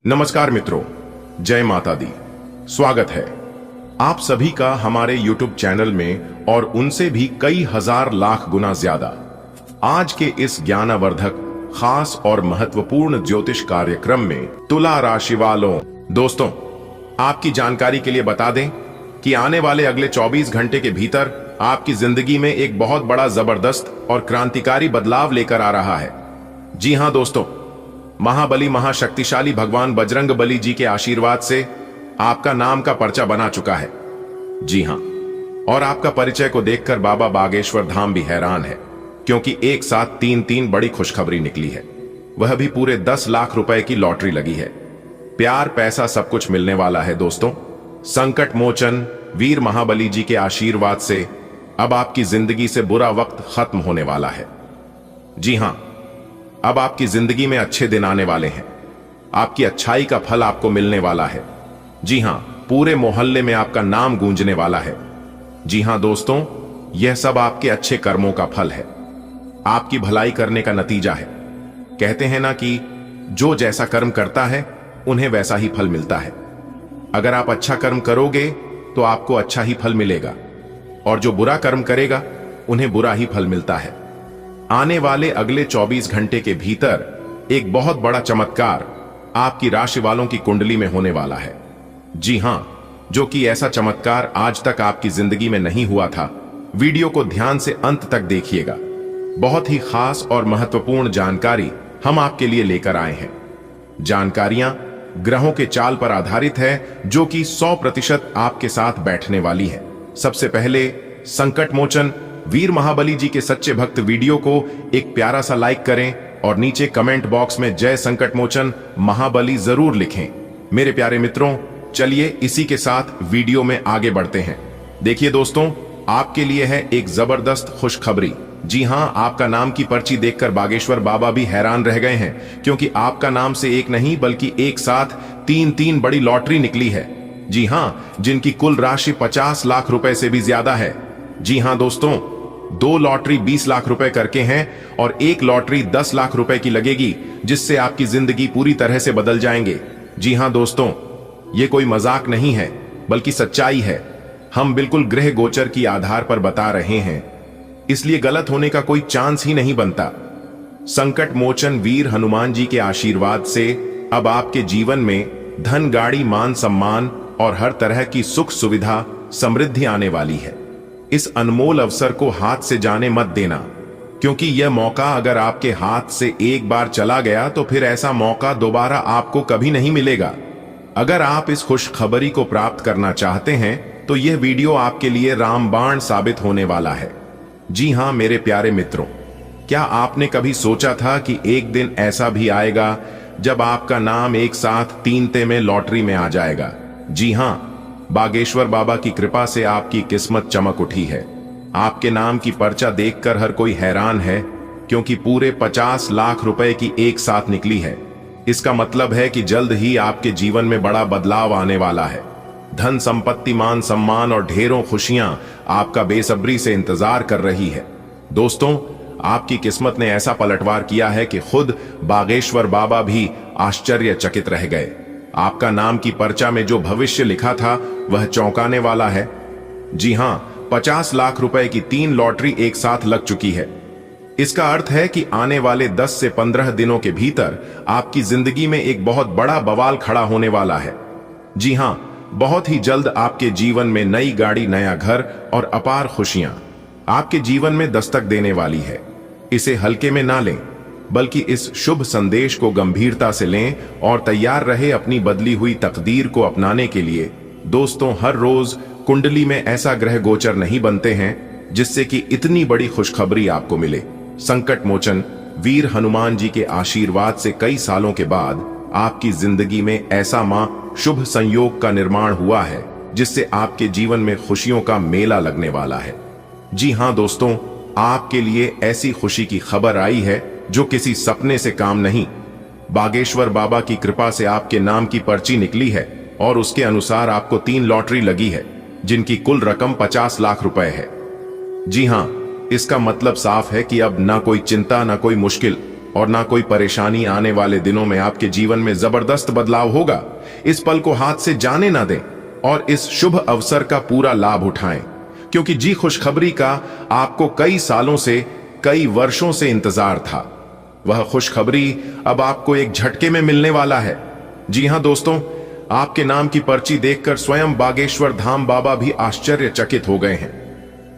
नमस्कार मित्रों, जय माता दी। स्वागत है आप सभी का हमारे YouTube चैनल में और उनसे भी कई हजार लाख गुना ज्यादा। आज के इस ज्ञानवर्धक खास और महत्वपूर्ण ज्योतिष कार्यक्रम में तुला राशि वालों, दोस्तों आपकी जानकारी के लिए बता दें कि आने वाले अगले 24 घंटे के भीतर आपकी जिंदगी में एक बहुत बड़ा जबरदस्त और क्रांतिकारी बदलाव लेकर आ रहा है। जी हां दोस्तों, महाबली महाशक्तिशाली भगवान बजरंग बली जी के आशीर्वाद से आपका नाम का पर्चा बना चुका है। जी हां, और आपका परिचय को देखकर बाबा बागेश्वर धाम भी हैरान है, क्योंकि एक साथ तीन बड़ी खुशखबरी निकली है। वह भी पूरे 10 लाख रुपए की लॉटरी लगी है। प्यार पैसा सब कुछ मिलने वाला है दोस्तों। संकट मोचन वीर महाबली जी के आशीर्वाद से अब आपकी जिंदगी से बुरा वक्त खत्म होने वाला है। जी हां, अब आपकी जिंदगी में अच्छे दिन आने वाले हैं। आपकी अच्छाई का फल आपको मिलने वाला है। जी हां, पूरे मोहल्ले में आपका नाम गूंजने वाला है। जी हां दोस्तों, यह सब आपके अच्छे कर्मों का फल है, आपकी भलाई करने का नतीजा है। कहते हैं ना कि जो जैसा कर्म करता है उन्हें वैसा ही फल मिलता है। अगर आप अच्छा कर्म करोगे तो आपको अच्छा ही फल मिलेगा, और जो बुरा कर्म करेगा उन्हें बुरा ही फल मिलता है। आने वाले अगले 24 घंटे के भीतर एक बहुत बड़ा चमत्कार आपकी राशि वालों की कुंडली में होने वाला है। जी हां, जो कि ऐसा चमत्कार आज तक आपकी जिंदगी में नहीं हुआ था। वीडियो को ध्यान से अंत तक देखिएगा। बहुत ही खास और महत्वपूर्ण जानकारी हम आपके लिए लेकर आए हैं। जानकारियां ग्रहों के चाल पर आधारित है, जो कि 100% आपके साथ बैठने वाली है। सबसे पहले संकट मोचन वीर महाबली जी के सच्चे भक्त वीडियो को एक प्यारा सा लाइक करें और नीचे कमेंट बॉक्स में जय संकट मोचन महाबली जरूर लिखें। मेरे प्यारे मित्रों, चलिए इसी के साथ वीडियो में आगे बढ़ते हैं। देखिए दोस्तों, आपके लिए है एक जबरदस्त खुशखबरी। जी हां, आपका नाम की पर्ची देखकर बागेश्वर बाबा भी हैरान रह गए हैं, क्योंकि आपका नाम से एक नहीं बल्कि एक साथ तीन बड़ी लॉटरी निकली है। जी हां, जिनकी कुल राशि 50 लाख रुपए से भी ज्यादा है। जी हां दोस्तों, 2 लॉटरी 20 लाख रुपए करके हैं और एक लॉटरी 10 लाख रुपए की लगेगी, जिससे आपकी जिंदगी पूरी तरह से बदल जाएंगे। जी हां दोस्तों, ये कोई मजाक नहीं है बल्कि सच्चाई है। हम बिल्कुल ग्रह गोचर की आधार पर बता रहे हैं, इसलिए गलत होने का कोई चांस ही नहीं बनता। संकट मोचन वीर हनुमान जी के आशीर्वाद से अब आपके जीवन में धन, गाड़ी, मान सम्मान और हर तरह की सुख सुविधा समृद्धि आने वाली है। इस अनमोल अवसर को हाथ से जाने मत देना, क्योंकि यह मौका अगर आपके हाथ से एक बार चला गया तो फिर ऐसा मौका दोबारा आपको कभी नहीं मिलेगा। अगर आप इस खुशखबरी को प्राप्त करना चाहते हैं तो यह वीडियो आपके लिए रामबाण साबित होने वाला है। जी हां मेरे प्यारे मित्रों, क्या आपने कभी सोचा था कि एक दिन ऐसा भी आएगा जब आपका नाम एक साथ 3 में लॉटरी में आ जाएगा? जी हां, बागेश्वर बाबा की कृपा से आपकी किस्मत चमक उठी है। आपके नाम की पर्चा देखकर हर कोई हैरान है, क्योंकि पूरे 50 लाख रुपए की एक साथ निकली है। इसका मतलब है कि जल्द ही आपके जीवन में बड़ा बदलाव आने वाला है। धन, संपत्ति, मान सम्मान और ढेरों खुशियां आपका बेसब्री से इंतजार कर रही है। दोस्तों, आपकी किस्मत ने ऐसा पलटवार किया है कि खुद बागेश्वर बाबा भी आश्चर्यचकित रह गए। आपका नाम की पर्चा में जो भविष्य लिखा था वह चौंकाने वाला है। जी हां, 50 लाख रुपए की 3 लॉटरी एक साथ लग चुकी है। इसका अर्थ है कि आने वाले 10 से 15 दिनों के भीतर आपकी जिंदगी में एक बहुत बड़ा बवाल खड़ा होने वाला है। जी हां, बहुत ही जल्द आपके जीवन में नई गाड़ी, नया घर और अपार खुशियां आपके जीवन में दस्तक देने वाली है। इसे हल्के में ना लें, बल्कि इस शुभ संदेश को गंभीरता से लें और तैयार रहे अपनी बदली हुई तकदीर को अपनाने के लिए। दोस्तों, हर रोज कुंडली में ऐसा ग्रह गोचर नहीं बनते हैं जिससे कि इतनी बड़ी खुशखबरी आपको मिले। संकट मोचन वीर हनुमान जी के आशीर्वाद से कई सालों के बाद आपकी जिंदगी में ऐसा शुभ संयोग का निर्माण हुआ है, जिससे आपके जीवन में खुशियों का मेला लगने वाला है। जी हां दोस्तों, आपके लिए ऐसी खुशी की खबर आई है जो किसी सपने से काम नहीं। बागेश्वर बाबा की कृपा से आपके नाम की पर्ची निकली है और उसके अनुसार आपको 3 लॉटरी लगी है, जिनकी कुल रकम 50 लाख रुपए है। जी हां, इसका मतलब साफ है कि अब ना कोई चिंता, ना कोई मुश्किल और ना कोई परेशानी। आने वाले दिनों में आपके जीवन में जबरदस्त बदलाव होगा। इस पल को हाथ से जाने ना दें और इस शुभ अवसर का पूरा लाभ उठाएं, क्योंकि जी खुशखबरी का आपको कई सालों से, कई वर्षों से इंतजार था। वह खुशखबरी अब आपको एक झटके में मिलने वाला है। जी हां दोस्तों, आपके नाम की पर्ची देखकर स्वयं बागेश्वर धाम बाबा भी आश्चर्यचकित हो गए हैं।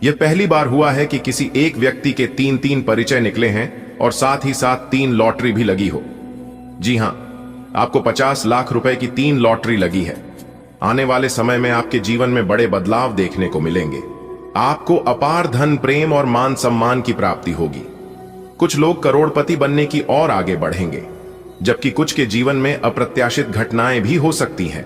यह पहली बार हुआ है कि किसी एक व्यक्ति के 3 परिचय निकले हैं और साथ ही साथ 3 लॉटरी भी लगी हो। जी हां, आपको 50 लाख रुपए की 3 लॉटरी लगी है। आने वाले समय में आपके जीवन में बड़े बदलाव देखने को मिलेंगे। आपको अपार धन, प्रेम और मान सम्मान की प्राप्ति होगी। कुछ लोग करोड़पति बनने की ओर आगे बढ़ेंगे, जबकि कुछ के जीवन में अप्रत्याशित घटनाएं भी हो सकती हैं।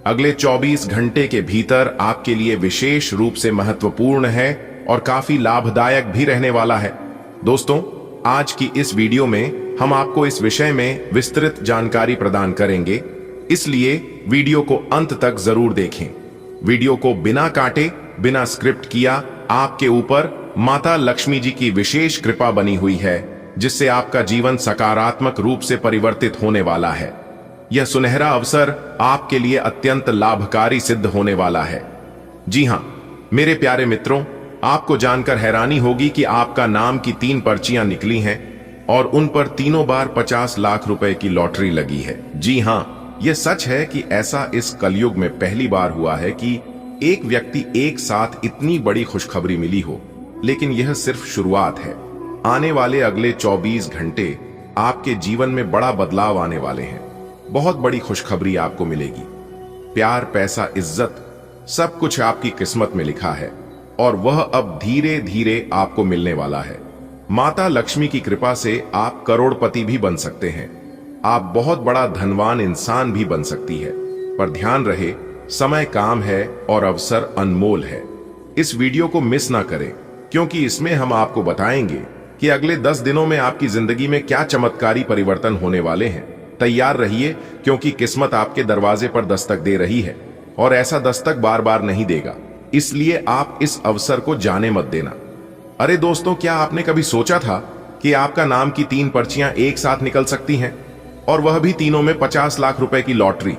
अगले 24 घंटे के भीतर आपके लिए विशेष रूप से महत्वपूर्ण है और काफी लाभदायक भी रहने वाला है। दोस्तों, आज की इस वीडियो में हम आपको इस विषय में विस्तृत जानकारी प्रदान करेंगे, इसलिए वीडियो को अंत तक जरूर देखें। वीडियो को बिना काटे, बिना स्क्रिप्ट किया आपके ऊपर माता लक्ष्मी जी की विशेष कृपा बनी हुई है, जिससे आपका जीवन सकारात्मक रूप से परिवर्तित होने वाला है। यह सुनहरा अवसर आपके लिए अत्यंत लाभकारी सिद्ध होने वाला है। जी हां मेरे प्यारे मित्रों, आपको जानकर हैरानी होगी कि आपका नाम की 3 पर्चियां निकली हैं और उन पर तीनों बार 50 लाख रुपए की लॉटरी लगी है। जी हां, यह सच है कि ऐसा इस कलयुग में पहली बार हुआ है कि एक व्यक्ति एक साथ इतनी बड़ी खुशखबरी मिली हो। लेकिन यह सिर्फ शुरुआत है। आने वाले अगले 24 घंटे आपके जीवन में बड़ा बदलाव आने वाले हैं। बहुत बड़ी खुशखबरी आपको मिलेगी। प्यार, पैसा, इज्जत, सब कुछ आपकी किस्मत में लिखा है और वह अब धीरे धीरे आपको मिलने वाला है। माता लक्ष्मी की कृपा से आप करोड़पति भी बन सकते हैं। आप बहुत बड़ा धनवान इंसान भी बन सकती है। पर ध्यान रहे, समय काम है और अवसर अनमोल है। इस वीडियो को मिस ना करें, क्योंकि इसमें हम आपको बताएंगे कि अगले 10 दिनों में आपकी जिंदगी में क्या चमत्कारी परिवर्तन होने वाले हैं। तैयार रहिए, क्योंकि किस्मत आपके दरवाजे पर दस्तक दे रही है और ऐसा दस्तक बार बार नहीं देगा। इसलिए आप इस अवसर को जाने मत देना। अरे दोस्तों, क्या आपने कभी सोचा था कि आपका नाम की 3 पर्चियां एक साथ निकल सकती हैं, और वह भी तीनों में 50 लाख रुपए की लॉटरी?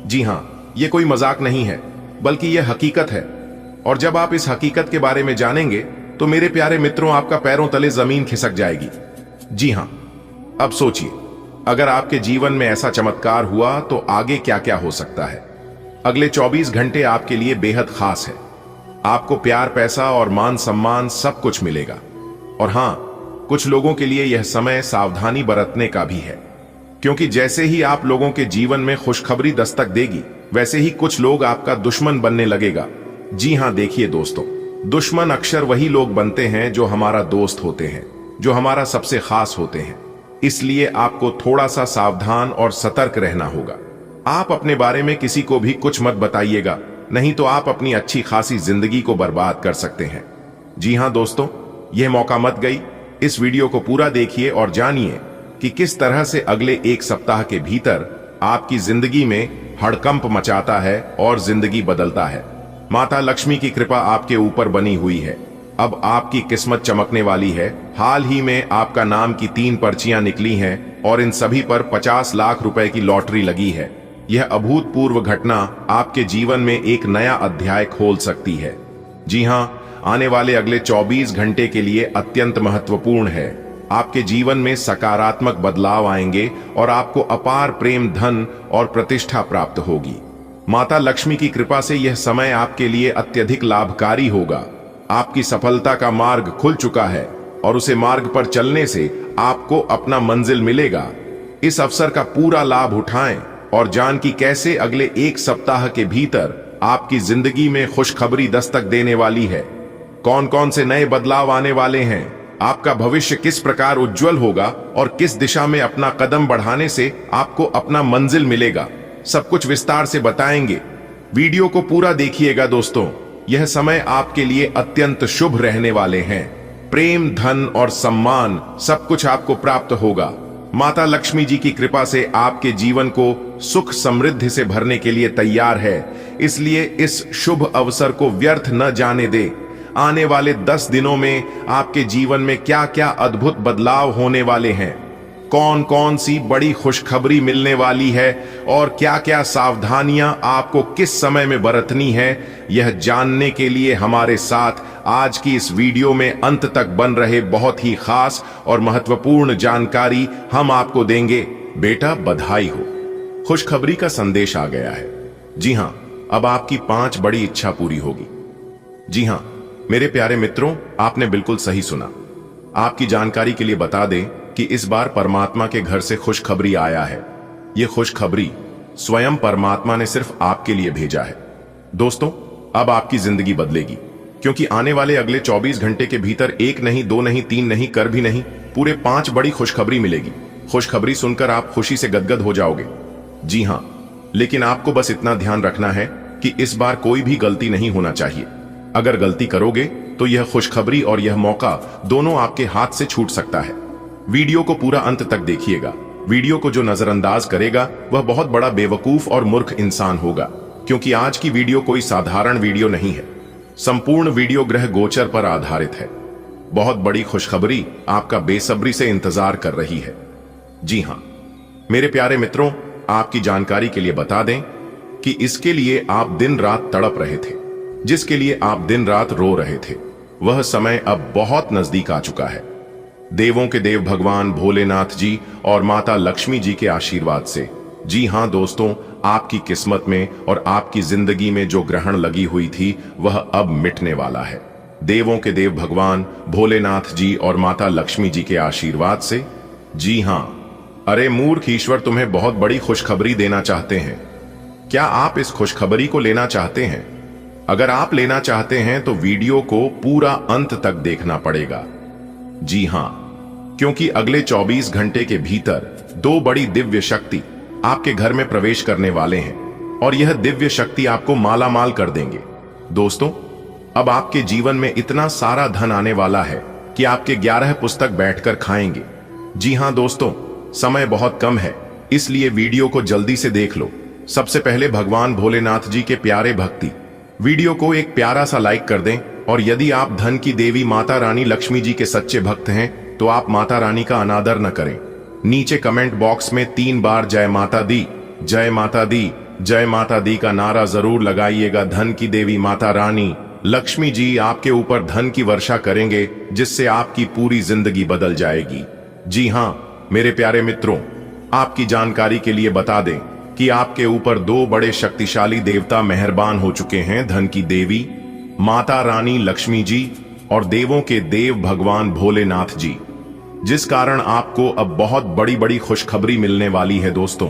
जी हां, यह कोई मजाक नहीं है, बल्कि यह हकीकत है। और जब आप इस हकीकत के बारे में जानेंगे तो मेरे प्यारे मित्रों, आपका पैरों तले जमीन खिसक जाएगी। जी हां, अब सोचिए, अगर आपके जीवन में ऐसा चमत्कार हुआ तो आगे क्या क्या हो सकता है। अगले 24 घंटे आपके लिए बेहद खास है। आपको प्यार, पैसा और मान सम्मान सब कुछ मिलेगा। और हां, कुछ लोगों के लिए यह समय सावधानी बरतने का भी है, क्योंकि जैसे ही आप लोगों के जीवन में खुशखबरी दस्तक देगी, वैसे ही कुछ लोग आपका दुश्मन बनने लगेगा। जी हां, देखिए दोस्तों, दुश्मन अक्सर वही लोग बनते हैं जो हमारा दोस्त होते हैं, जो हमारा सबसे खास होते हैं। इसलिए आपको थोड़ा सा सावधान और सतर्क रहना होगा। आप अपने बारे में किसी को भी कुछ मत बताइएगा, नहीं तो आप अपनी अच्छी खासी जिंदगी को बर्बाद कर सकते हैं। जी हां दोस्तों, यह मौका मत गई। इस वीडियो को पूरा देखिए और जानिए कि किस तरह से अगले 1 सप्ताह के भीतर आपकी जिंदगी में हड़कंप मचाता है और जिंदगी बदलता है। माता लक्ष्मी की कृपा आपके ऊपर बनी हुई है। अब आपकी किस्मत चमकने वाली है। हाल ही में आपका नाम की 3 पर्चियां निकली हैं और इन सभी पर 50 लाख रुपए की लॉटरी लगी है। यह अभूतपूर्व घटना आपके जीवन में एक नया अध्याय खोल सकती है। जी हां, आने वाले अगले 24 घंटे के लिए अत्यंत महत्वपूर्ण है। आपके जीवन में सकारात्मक बदलाव आएंगे और आपको अपार प्रेम, धन और प्रतिष्ठा प्राप्त होगी। माता लक्ष्मी की कृपा से यह समय आपके लिए अत्यधिक लाभकारी होगा। आपकी सफलता का मार्ग खुल चुका है और उसे मार्ग पर चलने से आपको अपना मंजिल मिलेगा। इस अवसर का पूरा लाभ उठाएं और जान कि कैसे अगले 1 सप्ताह के भीतर आपकी जिंदगी में खुशखबरी दस्तक देने वाली है। कौन कौन से नए बदलाव आने वाले हैं, आपका भविष्य किस प्रकार उज्जवल होगा और किस दिशा में अपना कदम बढ़ाने से आपको अपना मंजिल मिलेगा, सब कुछ विस्तार से बताएंगे। वीडियो को पूरा देखिएगा दोस्तों। यह समय आपके लिए अत्यंत शुभ रहने वाले हैं। प्रेम, धन और सम्मान सब कुछ आपको प्राप्त होगा। माता लक्ष्मी जी की कृपा से आपके जीवन को सुख समृद्धि से भरने के लिए तैयार है। इसलिए इस शुभ अवसर को व्यर्थ न जाने दे। आने वाले 10 दिनों में आपके जीवन में क्या क्या अद्भुत बदलाव होने वाले हैं, कौन कौन सी बड़ी खुशखबरी मिलने वाली है और क्या क्या सावधानियां आपको किस समय में बरतनी है, यह जानने के लिए हमारे साथ आज की इस वीडियो में अंत तक बन रहे। बहुत ही खास और महत्वपूर्ण जानकारी हम आपको देंगे। बेटा बधाई हो, खुशखबरी का संदेश आ गया है। जी हां, अब आपकी 5 बड़ी इच्छा पूरी होगी। जी हां मेरे प्यारे मित्रों, आपने बिल्कुल सही सुना। आपकी जानकारी के लिए बता दें कि इस बार परमात्मा के घर से खुशखबरी आया है। यह खुशखबरी स्वयं परमात्मा ने सिर्फ आपके लिए भेजा है। दोस्तों, अब आपकी जिंदगी बदलेगी, क्योंकि आने वाले अगले 24 घंटे के भीतर 1 नहीं, 2 नहीं, 3 नहीं, कर भी नहीं, पूरे 5 बड़ी खुशखबरी मिलेगी। खुशखबरी सुनकर आप खुशी से गदगद हो जाओगे। जी हां, लेकिन आपको बस इतना ध्यान रखना है कि इस बार कोई भी गलती नहीं होना चाहिए। अगर गलती करोगे तो यह खुशखबरी और यह मौका दोनों आपके हाथ से छूट सकता है। वीडियो को पूरा अंत तक देखिएगा। वीडियो को जो नजरअंदाज करेगा वह बहुत बड़ा बेवकूफ और मूर्ख इंसान होगा, क्योंकि आज की वीडियो कोई साधारण वीडियो नहीं है। संपूर्ण वीडियो ग्रह गोचर पर आधारित है। बहुत बड़ी खुशखबरी आपका बेसब्री से इंतजार कर रही है। जी हां मेरे प्यारे मित्रों, आपकी जानकारी के लिए बता दें कि इसके लिए आप दिन रात तड़प रहे थे, जिसके लिए आप दिन रात रो रहे थे, वह समय अब बहुत नजदीक आ चुका है। देवों के देव भगवान भोलेनाथ जी और माता लक्ष्मी जी के आशीर्वाद से, जी हां दोस्तों, आपकी किस्मत में और आपकी जिंदगी में जो ग्रहण लगी हुई थी वह अब मिटने वाला है। देवों के देव भगवान भोलेनाथ जी और माता लक्ष्मी जी के आशीर्वाद से। जी हां, अरे मूर्ख, ईश्वर तुम्हें बहुत बड़ी खुशखबरी देना चाहते हैं। क्या आप इस खुशखबरी को लेना चाहते हैं? अगर आप लेना चाहते हैं तो वीडियो को पूरा अंत तक देखना पड़ेगा। जी हां, क्योंकि अगले 24 घंटे के भीतर 2 बड़ी दिव्य शक्ति आपके घर में प्रवेश करने वाले हैं और यह दिव्य शक्ति आपको मालामाल कर देंगे। दोस्तों, अब आपके जीवन में इतना सारा धन आने वाला है कि आपके 11 पुस्तक बैठकर खाएंगे। जी हां दोस्तों, समय बहुत कम है, इसलिए वीडियो को जल्दी से देख लो। सबसे पहले भगवान भोलेनाथ जी के प्यारे भक्ति, वीडियो को एक प्यारा सा लाइक कर दें, और यदि आप धन की देवी माता रानी लक्ष्मी जी के सच्चे भक्त हैं तो आप माता रानी का अनादर न करें। नीचे कमेंट बॉक्स में 3 बार जय माता दी, जय माता दी, जय माता दी का नारा जरूर लगाइएगा। धन की देवी माता रानी लक्ष्मी जी आपके ऊपर धन की वर्षा करेंगे, जिससे आपकी पूरी जिंदगी बदल जाएगी। जी हां मेरे प्यारे मित्रों, आपकी जानकारी के लिए बता दें कि आपके ऊपर 2 बड़े शक्तिशाली देवता मेहरबान हो चुके हैं। धन की देवी माता रानी लक्ष्मी जी और देवों के देव भगवान भोलेनाथ जी, जिस कारण आपको अब बहुत बड़ी बड़ी खुशखबरी मिलने वाली है। दोस्तों,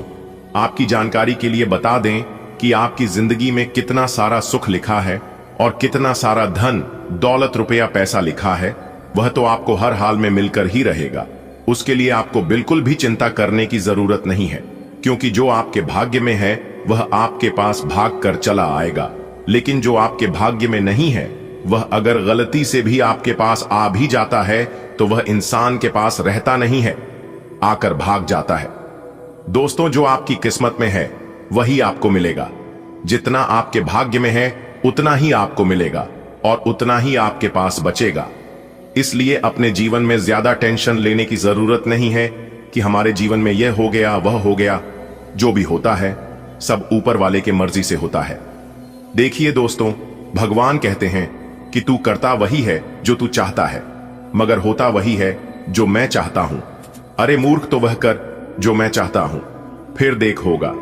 आपकी जानकारी के लिए बता दें कि आपकी जिंदगी में कितना सारा सुख लिखा है और कितना सारा धन दौलत रुपया पैसा लिखा है, वह तो आपको हर हाल में मिलकर ही रहेगा। उसके लिए आपको बिल्कुल भी चिंता करने की जरूरत नहीं है, क्योंकि जो आपके भाग्य में है वह आपके पास भाग कर चला आएगा। लेकिन जो आपके भाग्य में नहीं है, वह अगर गलती से भी आपके पास आ भी जाता है तो वह इंसान के पास रहता नहीं है, आकर भाग जाता है। दोस्तों, जो आपकी किस्मत में है वही आपको मिलेगा। जितना आपके भाग्य में है उतना ही आपको मिलेगा और उतना ही आपके पास बचेगा। इसलिए अपने जीवन में ज्यादा टेंशन लेने की जरूरत नहीं है कि हमारे जीवन में यह हो गया वह हो गया। जो भी होता है सब ऊपर वाले के मर्जी से होता है। देखिए दोस्तों, भगवान कहते हैं कि तू करता वही है जो तू चाहता है, मगर होता वही है जो मैं चाहता हूं। अरे मूर्ख, तो वह कर जो मैं चाहता हूं, फिर देख होगा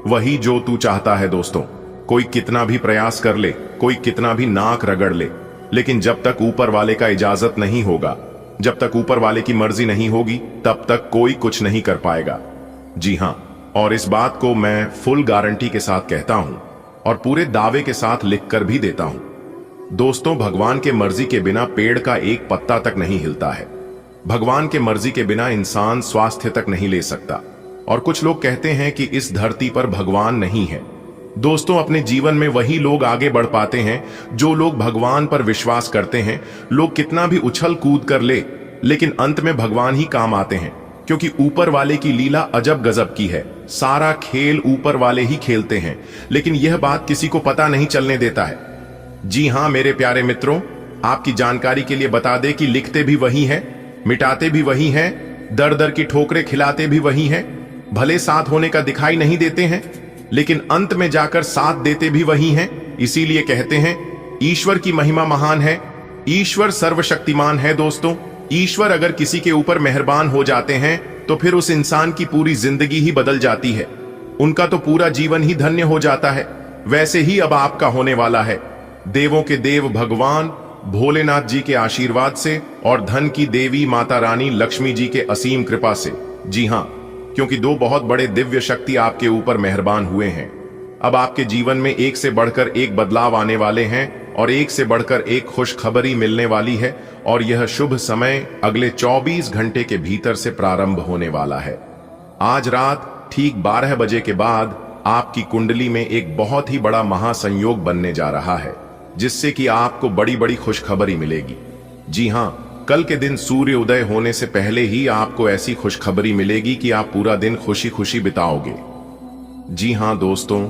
वही जो तू चाहता है। दोस्तों, कोई कितना भी प्रयास कर ले, कोई कितना भी नाक रगड़ ले, लेकिन जब तक ऊपर वाले का इजाजत नहीं होगा, जब तक ऊपर वाले की मर्जी नहीं होगी, तब तक कोई कुछ नहीं कर पाएगा। जी हां, और इस बात को मैं फुल गारंटी के साथ कहता हूं और पूरे दावे के साथ लिखकर भी देता हूं। दोस्तों, भगवान के मर्जी के बिना पेड़ का एक पत्ता तक नहीं हिलता है। भगवान के मर्जी के बिना इंसान स्वास्थ्य तक नहीं ले सकता। और कुछ लोग कहते हैं कि इस धरती पर भगवान नहीं है। दोस्तों, अपने जीवन में वही लोग आगे बढ़ पाते हैं जो लोग भगवान पर विश्वास करते हैं। लोग कितना भी उछल कूद कर ले, लेकिन अंत में भगवान ही काम आते हैं, क्योंकि ऊपर वाले की लीला अजब गजब की है। सारा खेल ऊपर वाले ही खेलते हैं, लेकिन यह बात किसी को पता नहीं चलने देता है। जी हां मेरे प्यारे मित्रों, आपकी जानकारी के लिए बता दें कि लिखते भी वही हैं, मिटाते भी वही हैं दर दर की ठोकरें खिलाते भी वही हैं, भले साथ होने का दिखाई नहीं देते हैं, लेकिन अंत में जाकर साथ देते भी वही हैं। इसीलिए कहते हैं ईश्वर की महिमा महान है, ईश्वर सर्वशक्तिमान है। दोस्तों, ईश्वर अगर किसी के ऊपर मेहरबान हो जाते हैं तो फिर उस इंसान की पूरी जिंदगी ही बदल जाती है, उनका तो पूरा जीवन ही धन्य हो जाता है। वैसे ही अब आपका होने वाला है। देवों के देव भगवान भोलेनाथ जी के आशीर्वाद से और धन की देवी माता रानी लक्ष्मी जी के असीम कृपा से। जी हां, क्योंकि दो बहुत बड़े दिव्य शक्ति आपके ऊपर मेहरबान हुए हैं। अब आपके जीवन में एक से बढ़कर एक बदलाव आने वाले हैं और एक से बढ़कर एक खुशखबरी मिलने वाली है, और यह शुभ समय अगले 24 घंटे के भीतर से प्रारंभ होने वाला है। आज रात ठीक 12 बजे के बाद आपकी कुंडली में एक बहुत ही बड़ा महासंयोग बनने जा रहा है, जिससे कि आपको बड़ी बड़ी खुशखबरी मिलेगी। जी हां, कल के दिन सूर्य उदय होने से पहले ही आपको ऐसी खुशखबरी मिलेगी कि आप पूरा दिन खुशी खुशी बिताओगे। जी हां दोस्तों,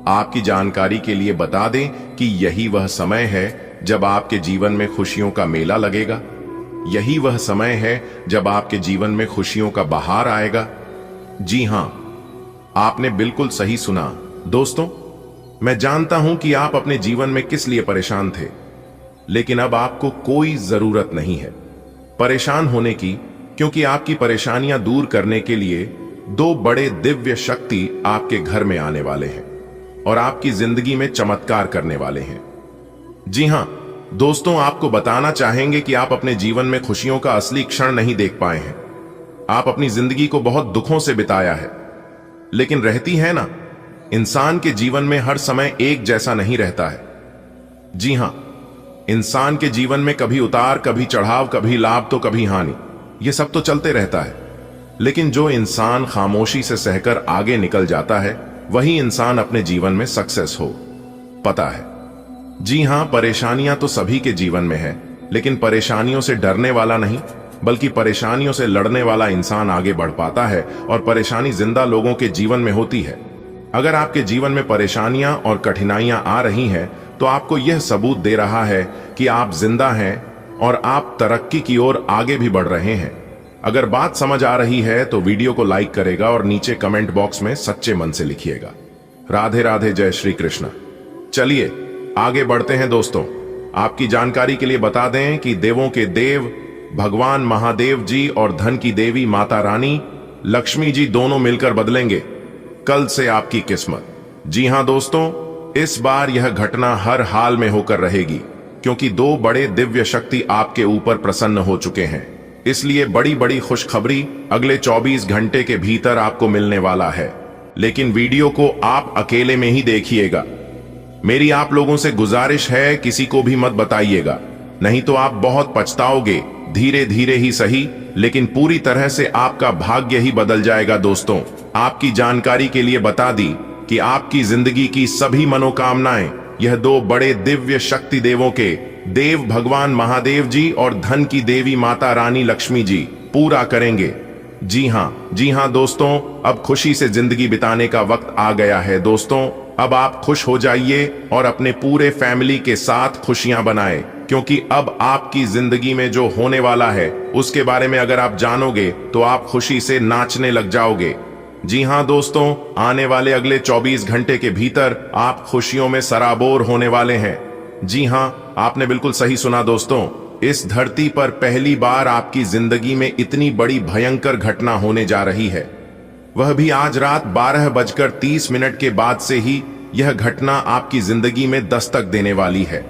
आपकी जानकारी के लिए बता दें कि यही वह समय है जब आपके जीवन में खुशियों का मेला लगेगा। यही वह समय है जब आपके जीवन में खुशियों का बहार आएगा। जी हां, आपने बिल्कुल सही सुना। दोस्तों, मैं जानता हूं कि आप अपने जीवन में किस लिए परेशान थे, लेकिन अब आपको कोई जरूरत नहीं है परेशान होने की, क्योंकि आपकी परेशानियां दूर करने के लिए दो बड़े दिव्य शक्ति आपके घर में आने वाले हैं और आपकी जिंदगी में चमत्कार करने वाले हैं। जी हां दोस्तों, आपको बताना चाहेंगे कि आप अपने जीवन में खुशियों का असली क्षण नहीं देख पाए हैं। आप अपनी जिंदगी को बहुत दुखों से बिताया है, लेकिन रहती है ना, इंसान के जीवन में हर समय एक जैसा नहीं रहता है। जी हां, इंसान के जीवन में कभी उतार, कभी चढ़ाव, कभी लाभ तो कभी हानि, यह सब तो चलते रहता है। लेकिन जो इंसान खामोशी से सहकर आगे निकल जाता है, वही इंसान अपने जीवन में सक्सेस हो पता है। जी हां, परेशानियां तो सभी के जीवन में है, लेकिन परेशानियों से डरने वाला नहीं, बल्कि परेशानियों से लड़ने वाला इंसान आगे बढ़ पाता है, और परेशानी जिंदा लोगों के जीवन में होती है। अगर आपके जीवन में परेशानियां और कठिनाइयां आ रही हैं, तो आपको यह सबूत दे रहा है कि आप जिंदा हैं और आप तरक्की की ओर आगे भी बढ़ रहे हैं। अगर बात समझ आ रही है तो वीडियो को लाइक करेगा और नीचे कमेंट बॉक्स में सच्चे मन से लिखिएगा। राधे राधे, जय श्री कृष्ण। चलिए आगे बढ़ते हैं दोस्तों। आपकी जानकारी के लिए बता दें कि देवों के देव भगवान महादेव जी और धन की देवी माता रानी लक्ष्मी जी दोनों मिलकर बदलेंगे कल से आपकी किस्मत। जी हां दोस्तों, इस बार यह घटना हर हाल में होकर रहेगी, क्योंकि दो बड़े दिव्य शक्ति आपके ऊपर प्रसन्न हो चुके हैं। इसलिए बड़ी बड़ी खुशखबरी अगले 24 घंटे के भीतर आपको मिलने वाला है। लेकिन वीडियो को आप अकेले में ही देखिएगा। मेरी आप लोगों से गुजारिश है, किसी को भी मत बताइएगा, नहीं तो आप बहुत पछताओगे। धीरे धीरे ही सही, लेकिन पूरी तरह से आपका भाग्य ही बदल जाएगा। दोस्तों, आपकी जानकारी के लिए बता दी कि आपकी जिंदगी की सभी मनोकामनाएं यह दो बड़े दिव्य शक्ति देवों के देव भगवान महादेव जी और धन की देवी माता रानी लक्ष्मी जी पूरा करेंगे। जी हां दोस्तों, अब खुशी से जिंदगी बिताने का वक्त आ गया है। दोस्तों, अब आप खुश हो जाइए और अपने पूरे फैमिली के साथ खुशियां बनाएं, क्योंकि अब आपकी जिंदगी में जो होने वाला है उसके बारे में अगर आप जानोगे तो आप खुशी से नाचने लग जाओगे। जी हां दोस्तों, आने वाले अगले 24 घंटे के भीतर आप खुशियों में सराबोर होने वाले हैं। जी हां, आपने बिल्कुल सही सुना दोस्तों। इस धरती पर पहली बार आपकी जिंदगी में इतनी बड़ी भयंकर घटना होने जा रही है, वह भी आज रात 12:30 के बाद से ही यह घटना आपकी जिंदगी में दस्तक देने वाली है।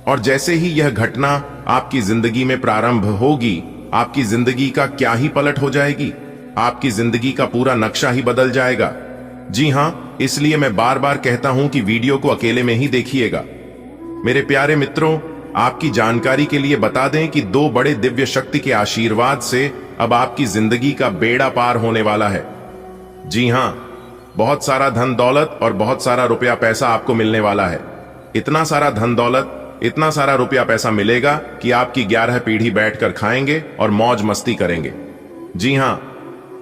और जैसे ही यह घटना आपकी जिंदगी में प्रारंभ होगी, आपकी जिंदगी का क्या ही पलट हो जाएगी, आपकी जिंदगी का पूरा नक्शा ही बदल जाएगा। जी हां, इसलिए मैं बार बार कहता हूं कि वीडियो को अकेले में ही देखिएगा। मेरे प्यारे मित्रों, आपकी जानकारी के लिए बता दें कि दो बड़े दिव्य शक्ति के आशीर्वाद से अब आपकी जिंदगी का बेड़ा पार होने वाला है। जी हां, बहुत सारा धन दौलत और बहुत सारा रुपया पैसा आपको मिलने वाला है। इतना सारा धन दौलत, इतना सारा रुपया पैसा मिलेगा कि आपकी 11 पीढ़ी बैठकर खाएंगे और मौज मस्ती करेंगे। जी हां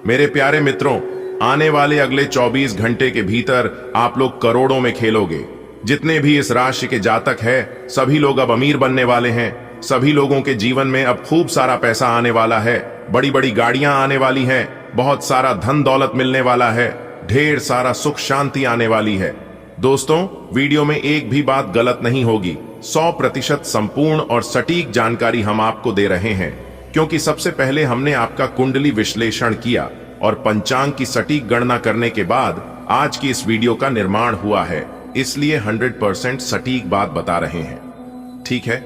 मेरे प्यारे मित्रों, आने वाले अगले 24 घंटे के भीतर आप लोग करोड़ों में खेलोगे। जितने भी इस राशि के जातक है, सभी लोग अब अमीर बनने वाले हैं। सभी लोगों के जीवन में अब खूब सारा पैसा आने वाला है। बड़ी बड़ी गाड़ियां आने वाली हैं, बहुत सारा धन दौलत मिलने वाला है, ढेर सारा सुख शांति आने वाली है। दोस्तों, वीडियो में एक भी बात गलत नहीं होगी। 100% संपूर्ण और सटीक जानकारी हम आपको दे रहे हैं, क्योंकि सबसे पहले हमने आपका कुंडली विश्लेषण किया और पंचांग की सटीक गणना करने के बाद आज की इस वीडियो का निर्माण हुआ है। इसलिए 100% सटीक बात बता रहे हैं। ठीक है,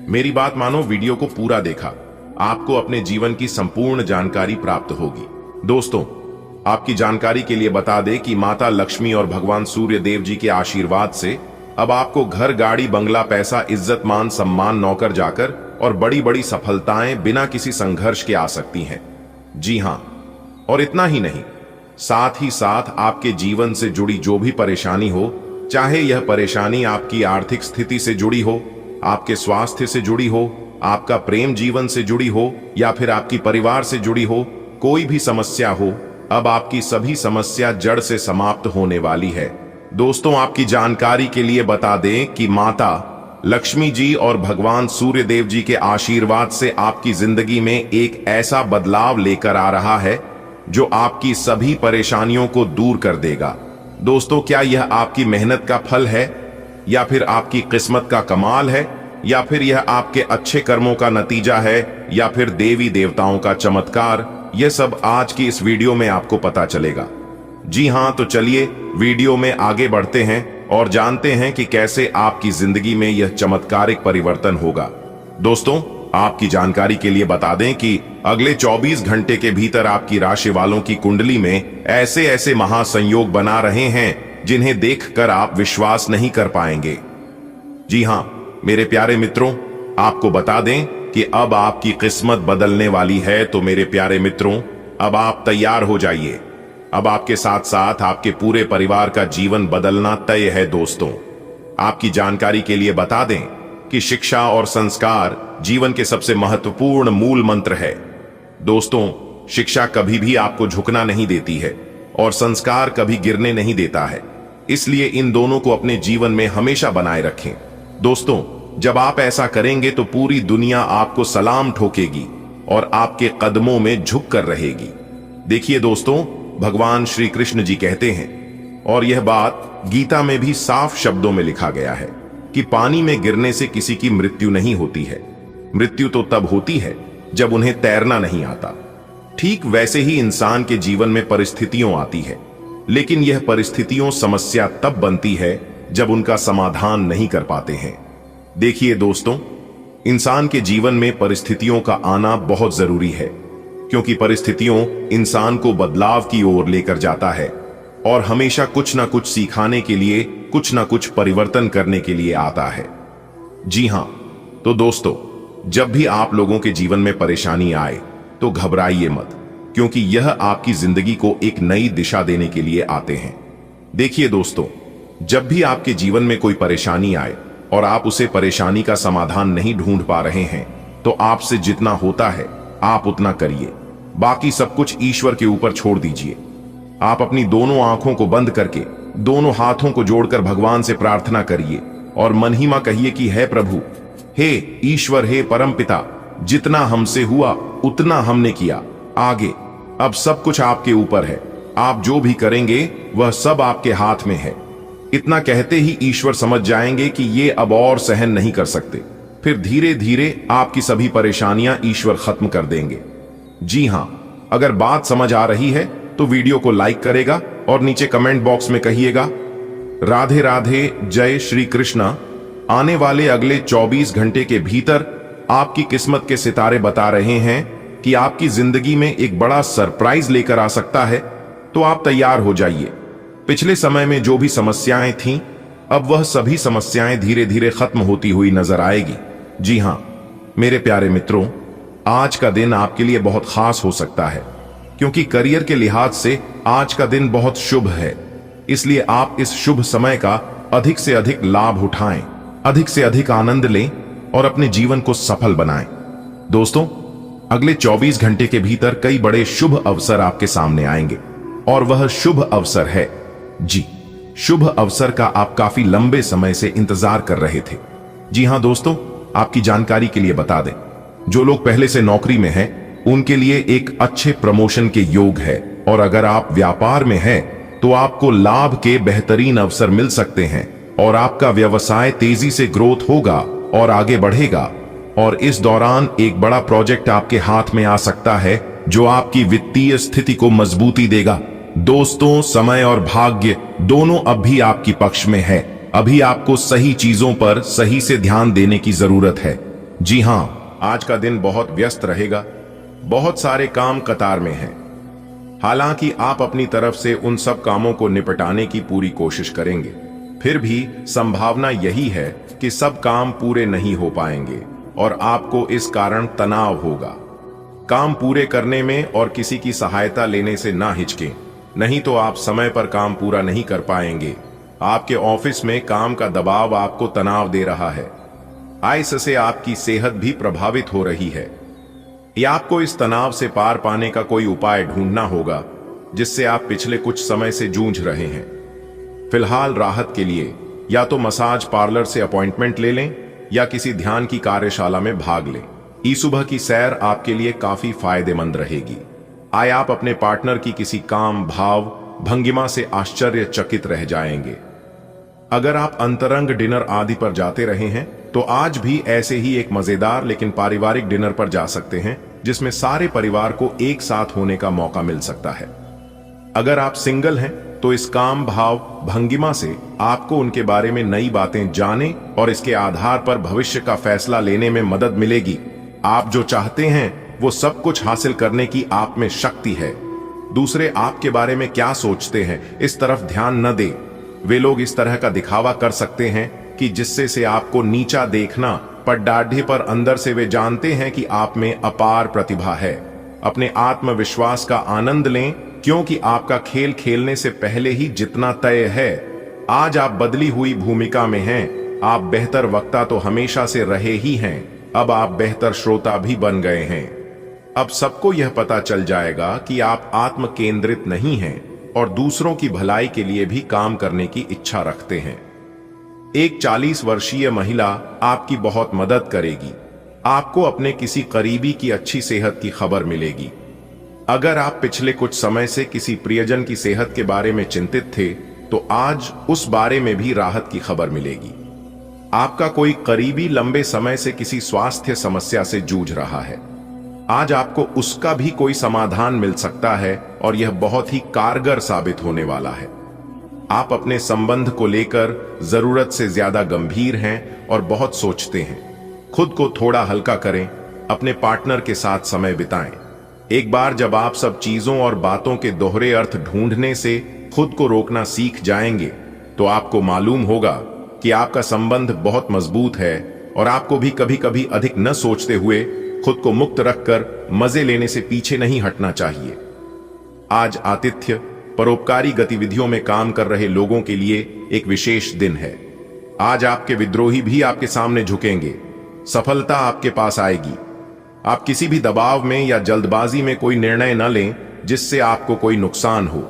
मेरी बात मानो, वीडियो को पूरा देखा, आपको अपने जीवन की संपूर्ण जानकारी प्राप्त होगी। दोस्तों, आपकी जानकारी के लिए बता दें कि माता लक्ष्मी और भगवान सूर्य देव जी के आशीर्वाद से अब आपको घर, गाड़ी, बंगला, पैसा, इज्जत, मान, सम्मान, नौकर जाकर और बड़ी बड़ी सफलताएं बिना किसी संघर्ष के आ सकती हैं। जी हां, और इतना ही नहीं, साथ ही साथ आपके जीवन से जुड़ी जो भी परेशानी हो, चाहे यह परेशानी आपकी आर्थिक स्थिति से जुड़ी हो, आपके स्वास्थ्य से जुड़ी हो, आपका प्रेम जीवन से जुड़ी हो, या फिर आपकी परिवार से जुड़ी हो, कोई भी समस्या हो, अब आपकी सभी समस्या जड़ से समाप्त होने वाली है। दोस्तों, आपकी जानकारी के लिए बता दें कि माता लक्ष्मी जी और भगवान सूर्य देव जी के आशीर्वाद से आपकी जिंदगी में एक ऐसा बदलाव लेकर आ रहा है जो आपकी सभी परेशानियों को दूर कर देगा। दोस्तों, क्या यह आपकी मेहनत का फल है, या फिर आपकी किस्मत का कमाल है, या फिर यह आपके अच्छे कर्मों का नतीजा है, या फिर देवी देवताओं का चमत्कार? यह सब आज की इस वीडियो में आपको पता चलेगा। जी हां, तो चलिए वीडियो में आगे बढ़ते हैं और जानते हैं कि कैसे आपकी जिंदगी में यह चमत्कारिक परिवर्तन होगा। दोस्तों, आपकी जानकारी के लिए बता दें कि अगले 24 घंटे के भीतर आपकी राशि वालों की कुंडली में ऐसे ऐसे महासंयोग बना रहे हैं जिन्हें देखकर आप विश्वास नहीं कर पाएंगे। जी हां, मेरे प्यारे मित्रों, आपको बता दें कि अब आपकी किस्मत बदलने वाली है। तो मेरे प्यारे मित्रों, अब आप तैयार हो जाइए। अब आपके साथ साथ आपके पूरे परिवार का जीवन बदलना तय है। दोस्तों, आपकी जानकारी के लिए बता दें कि शिक्षा और संस्कार जीवन के सबसे महत्वपूर्ण मूल मंत्र है। दोस्तों, शिक्षा कभी भी आपको झुकना नहीं देती है और संस्कार कभी गिरने नहीं देता है। इसलिए इन दोनों को अपने जीवन में हमेशा बनाए रखें। दोस्तों, जब आप ऐसा करेंगे तो पूरी दुनिया आपको सलाम ठोकेगी और आपके कदमों में झुक कर रहेगी। देखिए दोस्तों, भगवान श्री कृष्ण जी कहते हैं, और यह बात गीता में भी साफ शब्दों में लिखा गया है, कि पानी में गिरने से किसी की मृत्यु नहीं होती है। मृत्यु तो तब होती है जब उन्हें तैरना नहीं आता। ठीक वैसे ही इंसान के जीवन में परिस्थितियों आती है, लेकिन यह परिस्थितियों समस्या तब बनती है जब उनका समाधान नहीं कर पाते हैं। देखिए दोस्तों, इंसान के जीवन में परिस्थितियों का आना बहुत जरूरी है, क्योंकि परिस्थितियों इंसान को बदलाव की ओर लेकर जाता है और हमेशा कुछ ना कुछ सिखाने के लिए, कुछ ना कुछ परिवर्तन करने के लिए आता है। जी हां, तो दोस्तों, जब भी आप लोगों के जीवन में परेशानी आए तो घबराइए मत, क्योंकि यह आपकी जिंदगी को एक नई दिशा देने के लिए आते हैं। देखिए दोस्तों, जब भी आपके जीवन में कोई परेशानी आए और आप उसे परेशानी का समाधान नहीं ढूंढ पा रहे हैं, तो आपसे जितना होता है आप उतना करिए। बाकी सब कुछ ईश्वर के ऊपर छोड़ दीजिए। आप अपनी दोनों आंखों को बंद करके दोनों हाथों को जोड़कर भगवान से प्रार्थना करिए और मन ही में कहिए कि हे प्रभु, हे ईश्वर, हे परमपिता, जितना हमसे हुआ उतना हमने किया। आगे अब सब कुछ आपके ऊपर है। आप जो भी करेंगे वह सब आपके हाथ में है। इतना कहते ही ईश्वर समझ जाएंगे कि ये अब और सहन नहीं कर सकते। फिर धीरे धीरे आपकी सभी परेशानियां ईश्वर खत्म कर देंगे। जी हां, अगर बात समझ आ रही है तो वीडियो को लाइक करेगा और नीचे कमेंट बॉक्स में कहिएगा राधे राधे, जय श्री कृष्णा। आने वाले अगले 24 घंटे के भीतर आपकी किस्मत के सितारे बता रहे हैं कि आपकी जिंदगी में एक बड़ा सरप्राइज लेकर आ सकता है। तो आप तैयार हो जाइए। पिछले समय में जो भी समस्याएं थीं, अब वह सभी समस्याएं धीरे धीरे खत्म होती हुई नजर आएगी। जी हां, मेरे प्यारे मित्रों, आज का दिन आपके लिए बहुत खास हो सकता है, क्योंकि करियर के लिहाज से आज का दिन बहुत शुभ है। इसलिए आप इस शुभ समय का अधिक से अधिक लाभ उठाएं, अधिक से अधिक आनंद लें और अपने जीवन को सफल बनाएं। दोस्तों, अगले 24 घंटे के भीतर कई बड़े शुभ अवसर आपके सामने आएंगे, और वह शुभ अवसर है, जी, शुभ अवसर का आप काफी लंबे समय से इंतजार कर रहे थे। जी हां दोस्तों, आपकी जानकारी के लिए बता दें, जो लोग पहले से नौकरी में हैं उनके लिए एक अच्छे प्रमोशन के योग है। और अगर आप व्यापार में हैं तो आपको लाभ के बेहतरीन अवसर मिल सकते हैं और आपका व्यवसाय तेजी से ग्रोथ होगा और आगे बढ़ेगा। और इस दौरान एक बड़ा प्रोजेक्ट आपके हाथ में आ सकता है जो आपकी वित्तीय स्थिति को मजबूती देगा। दोस्तों, समय और भाग्य दोनों अब भी आपकी पक्ष में है। अभी आपको सही चीजों पर सही से ध्यान देने की जरूरत है। जी हां, आज का दिन बहुत व्यस्त रहेगा। बहुत सारे काम कतार में हैं। हालांकि आप अपनी तरफ से उन सब कामों को निपटाने की पूरी कोशिश करेंगे, फिर भी संभावना यही है कि सब काम पूरे नहीं हो पाएंगे और आपको इस कारण तनाव होगा। काम पूरे करने में और किसी की सहायता लेने से ना हिचकें, नहीं तो आप समय पर काम पूरा नहीं कर पाएंगे। आपके ऑफिस में काम का दबाव आपको तनाव दे रहा है। इससे आपकी सेहत भी प्रभावित हो रही है। या आपको इस तनाव से पार पाने का कोई उपाय ढूंढना होगा जिससे आप पिछले कुछ समय से जूझ रहे हैं। फिलहाल राहत के लिए या तो मसाज पार्लर से अपॉइंटमेंट ले लें या किसी ध्यान की कार्यशाला में भाग लें। सुबह की सैर आपके लिए काफी फायदेमंद रहेगी। आप अपने पार्टनर की किसी काम, भाव, भंगिमा से आश्चर्यचकित रह जाएंगे। अगर आप अंतरंग डिनर आदि पर जाते रहे हैं तो आज भी ऐसे ही एक मजेदार लेकिन पारिवारिक डिनर पर जा सकते हैं जिसमें सारे परिवार को एक साथ होने का मौका मिल सकता है। अगर आप सिंगल हैं तो इस काम, भाव, भंगिमा से आपको उनके बारे में नई बातें जाने और इसके आधार पर भविष्य का फैसला लेने में मदद मिलेगी। आप जो चाहते हैं वो सब कुछ हासिल करने की आप में शक्ति है। दूसरे आपके बारे में क्या सोचते हैं इस तरफ ध्यान न दें। वे लोग इस तरह का दिखावा कर सकते हैं कि जिससे से आपको नीचा देखना पर डाढ़े पर अंदर से वे जानते हैं कि आप में अपार प्रतिभा है। अपने आत्मविश्वास का आनंद लें क्योंकि आपका खेल खेलने से पहले ही जितना तय है। आज आप बदली हुई भूमिका में हैं। आप बेहतर वक्ता तो हमेशा से रहे ही हैं, अब आप बेहतर श्रोता भी बन गए हैं। अब सबको यह पता चल जाएगा कि आप आत्म केंद्रित नहीं हैं और दूसरों की भलाई के लिए भी काम करने की इच्छा रखते हैं। एक 40 वर्षीय महिला आपकी बहुत मदद करेगी। आपको अपने किसी करीबी की अच्छी सेहत की खबर मिलेगी। अगर आप पिछले कुछ समय से किसी प्रियजन की सेहत के बारे में चिंतित थे तो आज उस बारे में भी राहत की खबर मिलेगी। आपका कोई करीबी लंबे समय से किसी स्वास्थ्य समस्या से जूझ रहा है। आज आपको उसका भी कोई समाधान मिल सकता है और यह बहुत ही कारगर साबित होने वाला है। आप अपने संबंध को लेकर जरूरत से ज्यादा गंभीर हैं और बहुत सोचते हैं। खुद को थोड़ा हल्का करें, अपने पार्टनर के साथ समय बिताएं। एक बार जब आप सब चीजों और बातों के दोहरे अर्थ ढूंढने से खुद को रोकना सीख जाएंगे तो आपको मालूम होगा कि आपका संबंध बहुत मजबूत है और आपको भी कभी कभी अधिक न सोचते हुए खुद को मुक्त रखकर मजे लेने से पीछे नहीं हटना चाहिए। आज आतिथ्य, परोपकारी गतिविधियों में काम कर रहे लोगों के लिए एक विशेष दिन है। आज आपके विद्रोही भी आपके सामने झुकेंगे। सफलता आपके पास आएगी। आप किसी भी दबाव में या जल्दबाजी में कोई निर्णय न लें जिससे आपको कोई नुकसान हो।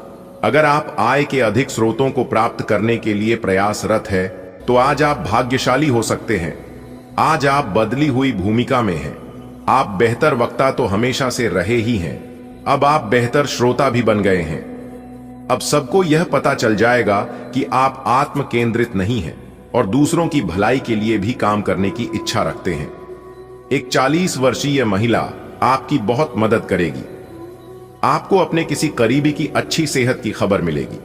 अगर आप आय के अधिक स्रोतों को प्राप्त करने के लिए प्रयासरत है तो आज आप भाग्यशाली हो सकते हैं। आज आप बदली हुई भूमिका में हैं। आप बेहतर वक्ता तो हमेशा से रहे ही हैं, अब आप बेहतर श्रोता भी बन गए हैं। अब सबको यह पता चल जाएगा कि आप आत्म केंद्रित नहीं हैं और दूसरों की भलाई के लिए भी काम करने की इच्छा रखते हैं। एक 40 वर्षीय महिला आपकी बहुत मदद करेगी। आपको अपने किसी करीबी की अच्छी सेहत की खबर मिलेगी।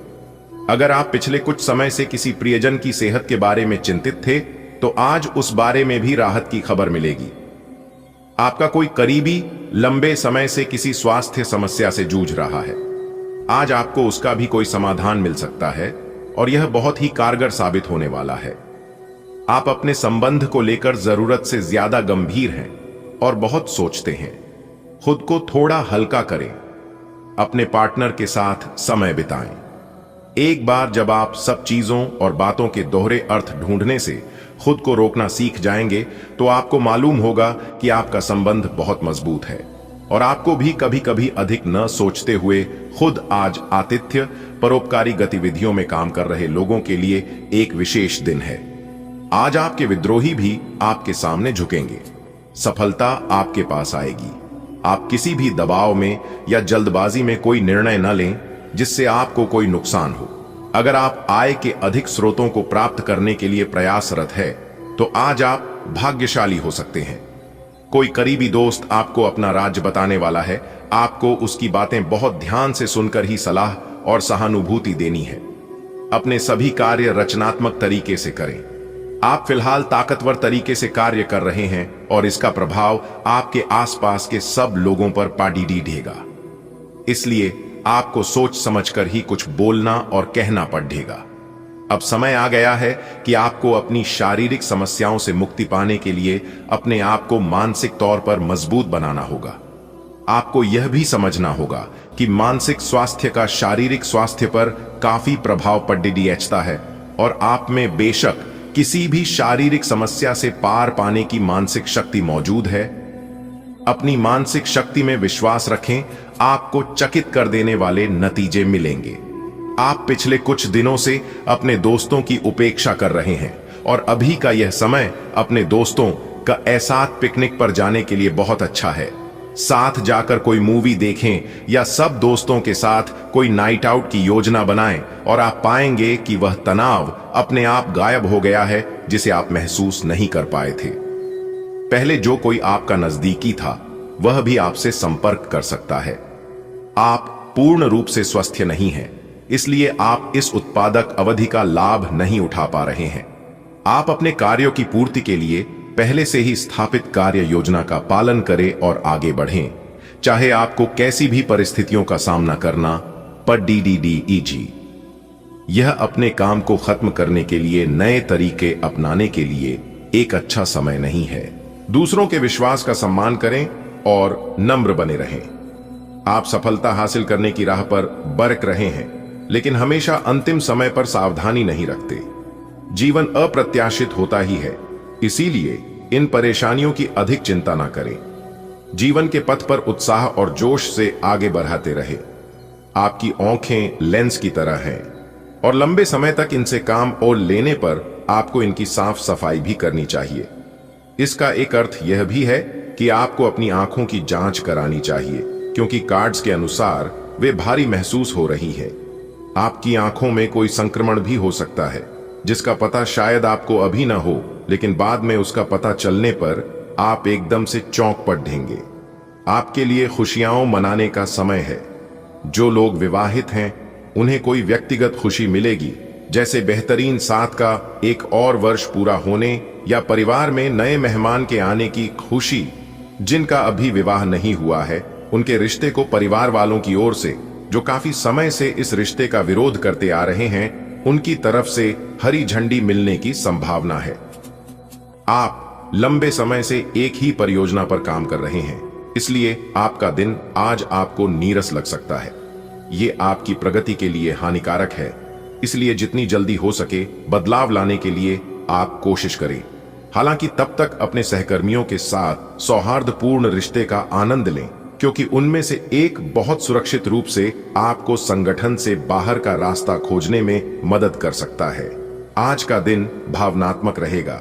अगर आप पिछले कुछ समय से किसी प्रियजन की सेहत के बारे में चिंतित थे तो आज उस बारे में भी राहत की खबर मिलेगी। आपका कोई करीबी लंबे समय से किसी स्वास्थ्य समस्या से जूझ रहा है। आज आपको उसका भी कोई समाधान मिल सकता है और यह बहुत ही कारगर साबित होने वाला है। आप अपने संबंध को लेकर जरूरत से ज्यादा गंभीर हैं और बहुत सोचते हैं। खुद को थोड़ा हल्का करें। अपने पार्टनर के साथ समय बिताएं। एक बार जब आप सब चीजों और बातों के दोहरे अर्थ ढूंढने से खुद को रोकना सीख जाएंगे तो आपको मालूम होगा कि आपका संबंध बहुत मजबूत है और आपको भी कभी कभी अधिक न सोचते हुए खुद आज आतिथ्य, परोपकारी गतिविधियों में काम कर रहे लोगों के लिए एक विशेष दिन है। आज आपके विद्रोही भी आपके सामने झुकेंगे। सफलता आपके पास आएगी। आप किसी भी दबाव में या जल्दबाजी में कोई निर्णय न लें जिससे आपको कोई नुकसान हो। अगर आप आय के अधिक स्रोतों को प्राप्त करने के लिए प्रयासरत है तो आज आप भाग्यशाली हो सकते हैं। कोई करीबी दोस्त आपको अपना राज्य बताने वाला है। आपको उसकी बातें बहुत ध्यान से सुनकर ही सलाह और सहानुभूति देनी है। अपने सभी कार्य रचनात्मक तरीके से करें। आप फिलहाल ताकतवर तरीके से कार्य कर रहे हैं और इसका प्रभाव आपके आसपास के सब लोगों पर पड़ेगा। इसलिए आपको सोच समझकर ही कुछ बोलना और कहना पड़ेगा। अब समय आ गया है कि आपको अपनी शारीरिक समस्याओं से मुक्ति पाने के लिए अपने आप को मानसिक तौर पर मजबूत बनाना होगा। आपको यह भी समझना होगा कि मानसिक स्वास्थ्य का शारीरिक स्वास्थ्य पर काफी प्रभाव पड़ता है और आप में बेशक किसी भी शारीरिक समस्या से पार पाने की मानसिक शक्ति मौजूद है। अपनी मानसिक शक्ति में विश्वास रखें, आपको चकित कर देने वाले नतीजे मिलेंगे। आप पिछले कुछ दिनों से अपने दोस्तों की उपेक्षा कर रहे हैं और अभी का यह समय अपने दोस्तों का साथ पिकनिक पर जाने के लिए बहुत अच्छा है। साथ जाकर कोई मूवी देखें या सब दोस्तों के साथ कोई नाइट आउट की योजना बनाएं और आप पाएंगे कि वह तनाव अपने आप गायब हो गया है जिसे आप महसूस नहीं कर पाए थे। पहले जो कोई आपका नजदीकी था वह भी आपसे संपर्क कर सकता है। आप पूर्ण रूप से स्वस्थ नहीं हैं, इसलिए आप इस उत्पादक अवधि का लाभ नहीं उठा पा रहे हैं। आप अपने कार्यों की पूर्ति के लिए पहले से ही स्थापित कार्य योजना का पालन करें और आगे बढ़ें, चाहे आपको कैसी भी परिस्थितियों का सामना करना पड़े। यह अपने काम को खत्म करने के लिए नए तरीके अपनाने के लिए एक अच्छा समय नहीं है। दूसरों के विश्वास का सम्मान करें और नम्र बने रहें। आप सफलता हासिल करने की राह पर बरक रहे हैं, लेकिन हमेशा अंतिम समय पर सावधानी नहीं रखते। जीवन अप्रत्याशित होता ही है, इसीलिए इन परेशानियों की अधिक चिंता ना करें। जीवन के पथ पर उत्साह और जोश से आगे बढ़ाते रहे। आपकी आंखें लेंस की तरह हैं और लंबे समय तक इनसे काम और लेने पर आपको इनकी साफ सफाई भी करनी चाहिए। इसका एक अर्थ यह भी है कि आपको अपनी आंखों की जांच करानी चाहिए, क्योंकि कार्ड्स के अनुसार वे भारी महसूस हो रही है। आपकी आंखों में कोई संक्रमण भी हो सकता है जिसका पता शायद आपको अभी ना हो, लेकिन बाद में उसका पता चलने पर आप एकदम से चौंक पड़ेंगे। आपके लिए खुशियां मनाने का समय है। जो लोग विवाहित हैं उन्हें कोई व्यक्तिगत खुशी मिलेगी, जैसे बेहतरीन साथ का एक और वर्ष पूरा होने या परिवार में नए मेहमान के आने की खुशी। जिनका अभी विवाह नहीं हुआ है उनके रिश्ते को परिवार वालों की ओर से, जो काफी समय से इस रिश्ते का विरोध करते आ रहे हैं, उनकी तरफ से हरी झंडी मिलने की संभावना है। आप लंबे समय से एक ही परियोजना पर काम कर रहे हैं, इसलिए आपका दिन आज आपको नीरस लग सकता है। ये आपकी प्रगति के लिए हानिकारक है, इसलिए जितनी जल्दी हो सके बदलाव लाने के लिए आप कोशिश करें। हालांकि तब तक अपने सहकर्मियों के साथ सौहार्दपूर्ण रिश्ते का आनंद लें, क्योंकि उनमें से एक बहुत सुरक्षित रूप से आपको संगठन से बाहर का रास्ता खोजने में मदद कर सकता है। आज का दिन भावनात्मक रहेगा।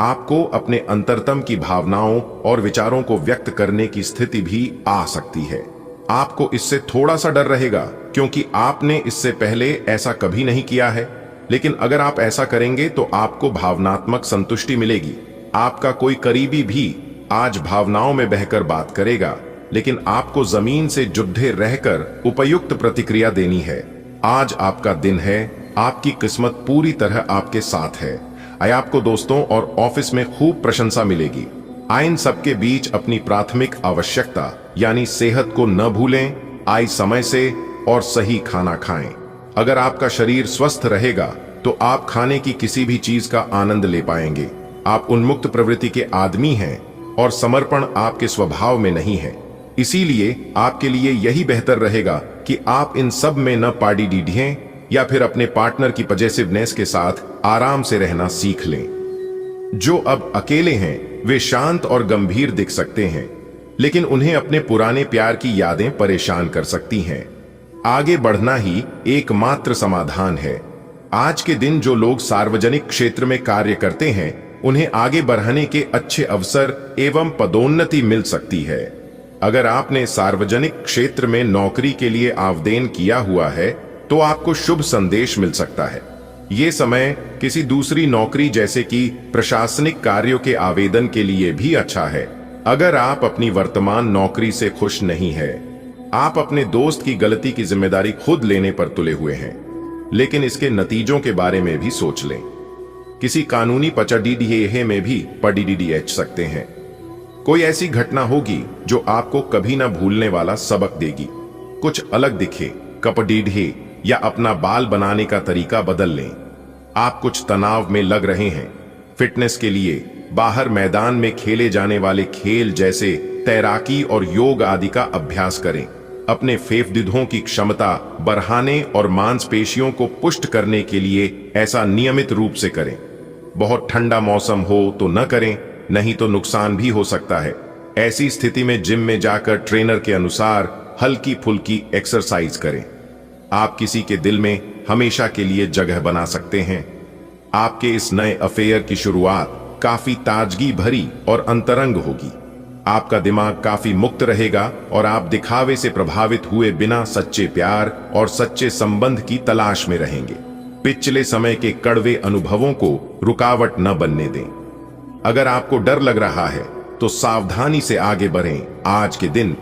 आपको अपने अंतरतम की भावनाओं और विचारों को व्यक्त करने की स्थिति भी आ सकती है। आपको इससे थोड़ा सा डर रहेगा, क्योंकि आपने इससे पहले ऐसा कभी नहीं किया है, लेकिन अगर आप ऐसा करेंगे तो आपको भावनात्मक संतुष्टि मिलेगी। आपका कोई करीबी भी आज भावनाओं में बहकर बात करेगा, लेकिन आपको जमीन से जुड़े रहकर उपयुक्त प्रतिक्रिया देनी है। आज आपका दिन है, आपकी किस्मत पूरी तरह आपके साथ है। आपको दोस्तों और ऑफिस में खूब प्रशंसा मिलेगी। इन सबके बीच अपनी प्राथमिक आवश्यकता यानी सेहत को न भूलें। आय समय से और सही खाना खाएं। अगर आपका शरीर स्वस्थ रहेगा तो आप खाने की किसी भी चीज का आनंद ले पाएंगे। आप उन्मुक्त प्रवृत्ति के आदमी हैं और समर्पण आपके स्वभाव में नहीं है, इसीलिए आपके लिए यही बेहतर रहेगा कि आप इन सब में न पड़ें या फिर अपने पार्टनर की पॉजिटिवनेस के साथ आराम से रहना सीख लें। जो अब अकेले हैं वे शांत और गंभीर दिख सकते हैं, लेकिन उन्हें अपने पुराने प्यार की यादें परेशान कर सकती हैं। आगे बढ़ना ही एकमात्र समाधान है। आज के दिन जो लोग सार्वजनिक क्षेत्र में कार्य करते हैं उन्हें आगे बढ़ने के अच्छे अवसर एवं पदोन्नति मिल सकती है। अगर आपने सार्वजनिक क्षेत्र में नौकरी के लिए आवेदन किया हुआ है तो आपको शुभ संदेश मिल सकता है। ये समय किसी दूसरी नौकरी जैसे कि प्रशासनिक कार्यों के आवेदन के लिए भी अच्छा है। अगर आप अपनी वर्तमान नौकरी से खुश नहीं है, आप अपने दोस्त की गलती की जिम्मेदारी खुद लेने पर तुले हुए हैं, लेकिन इसके नतीजों के बारे में भी सोच लें। किसी कानूनी पचडीडीए में भी पडीडीएच सकते हैं। कोई ऐसी घटना होगी जो आपको कभी ना भूलने वाला सबक देगी। कुछ अलग दिखे, कपडीडीए या अपना बाल बनाने का तरीका बदल लें। आप कुछ तनाव में लग रहे हैं, फिटनेस के लिए बाहर मैदान में खेले जाने वाले खेल जैसे तैराकी और योग आदि का अभ्यास करें। अपने फेफड़ों की क्षमता बढ़ाने और मांसपेशियों को पुष्ट करने के लिए ऐसा नियमित रूप से करें। बहुत ठंडा मौसम हो तो न करें, नहीं तो नुकसान भी हो सकता है। ऐसी स्थिति में जिम में जाकर ट्रेनर के अनुसार हल्की फुल्की एक्सरसाइज करें। आप किसी के दिल में हमेशा के लिए जगह बना सकते हैं। आपके इस नए अफेयर की शुरुआत काफी ताजगी भरी और अंतरंग होगी। आपका दिमाग काफी मुक्त रहेगा और आप दिखावे से प्रभावित हुए बिना सच्चे प्यार और सच्चे संबंध की तलाश में रहेंगे। पिछले समय के कड़वे अनुभवों को रुकावट न बनने दें। अगर आपको डर लग रहा है तो सावधानी से आगे बढ़ें। आज के दिन